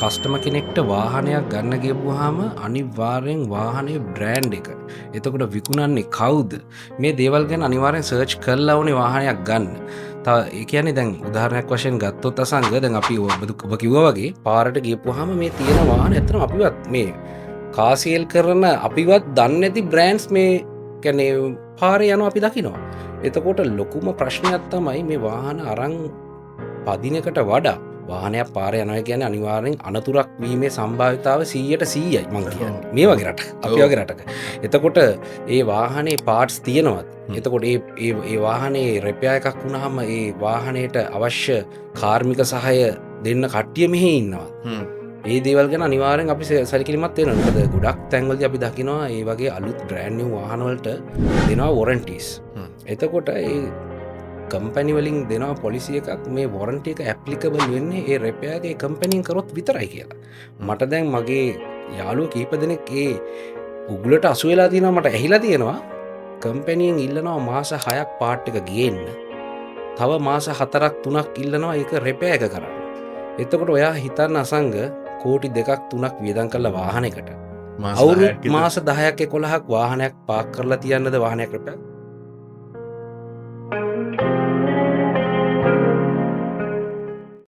කස්ටම කෙනෙක්ට වාහනයක් ගන්න ගියපුවාම අනිවාර්යෙන් වාහනේ බ්‍රෑන්ඩ් එක. එතකොට විකුණන්නේ කවුද? මේ දේවල් ගැන අනිවාර්යෙන් සර්ච් කරලා ඕනේ වාහනයක් ගන්න. තව ඒ කියන්නේ දැන් උදාහරණයක් වශයෙන් ගත්තොත් අසංග දැන් අපි ඔබ කිව්වා වගේ පාරට ගියපුවාම මේ තියෙන වාහන ඇත්තටම අපිවත් මේ කාසියල් කරන අපිවත් දන්නේ නැති බ්‍රෑන්ඩ්ස් මේ කියන්නේ පාරේ යනවා අපි දකිනවා. එතකොට ලොකුම ප්‍රශ්නයක් තමයි මේ වාහන අරන් පදිනකට වඩා වාහනයක් පාරේ යනවා කියන්නේ අනිවාර්යෙන් අනතුරක් වීමේ සම්භාවිතාව 100%යි මං කියන්නේ. මේ වගේ රටක අපි වගේ රටක. එතකොට ඒ වාහනේ පාර්ට්ස් තියෙනවත්. එතකොට ඒ වාහනේ රිපෙයාර් එකක් වුණාම ඒ වාහනේට අවශ්‍ය කාර්මික සහාය දෙන්න කට්ටිය මෙහි ඉන්නවා. ඒ දේවල් ගැන අනිවාර්යෙන් අපි සැලකිලිමත් වෙනවා. මොකද ගොඩක් තැන්වලදී අපි දකිනවා ඒ වගේ අලුත් බ්‍රෑන්ඩ් නිව් වාහන වලට දෙනවා වොරන්ටිස්. එතකොට ඒ කම්පැනි වලින් දෙනවා පොලිසි එකක් මේ වොරන්ටි එක ඇප්ලිකබල් වෙන්නේ ඒ රිපෙයාර් එකේ කම්පැනිෙන් කරොත් විතරයි කියලා. මට දැන් මගේ යාළුවෝ කීප දෙනෙක් ඒ උගුලට අසු වෙලා තියෙනවා මට ඇහිලා තියෙනවා කම්පැනියෙන් ඉල්ලනවා මාස 6ක් පාර්ට් එක ගේන්න. තව මාස 4ක් 3ක් ඉල්ලනවා ඒක රිපෙයාර් එක කරන්න. එතකොට ඔයා හිතන්න අසංග කෝටි 2ක් 3ක් වියදම් කරලා වාහනයකට අවුරුදු මාස 10ක් 11ක් වාහනයක් පාක් කරලා තියන්නද වාහනයක් රිපෙයාර්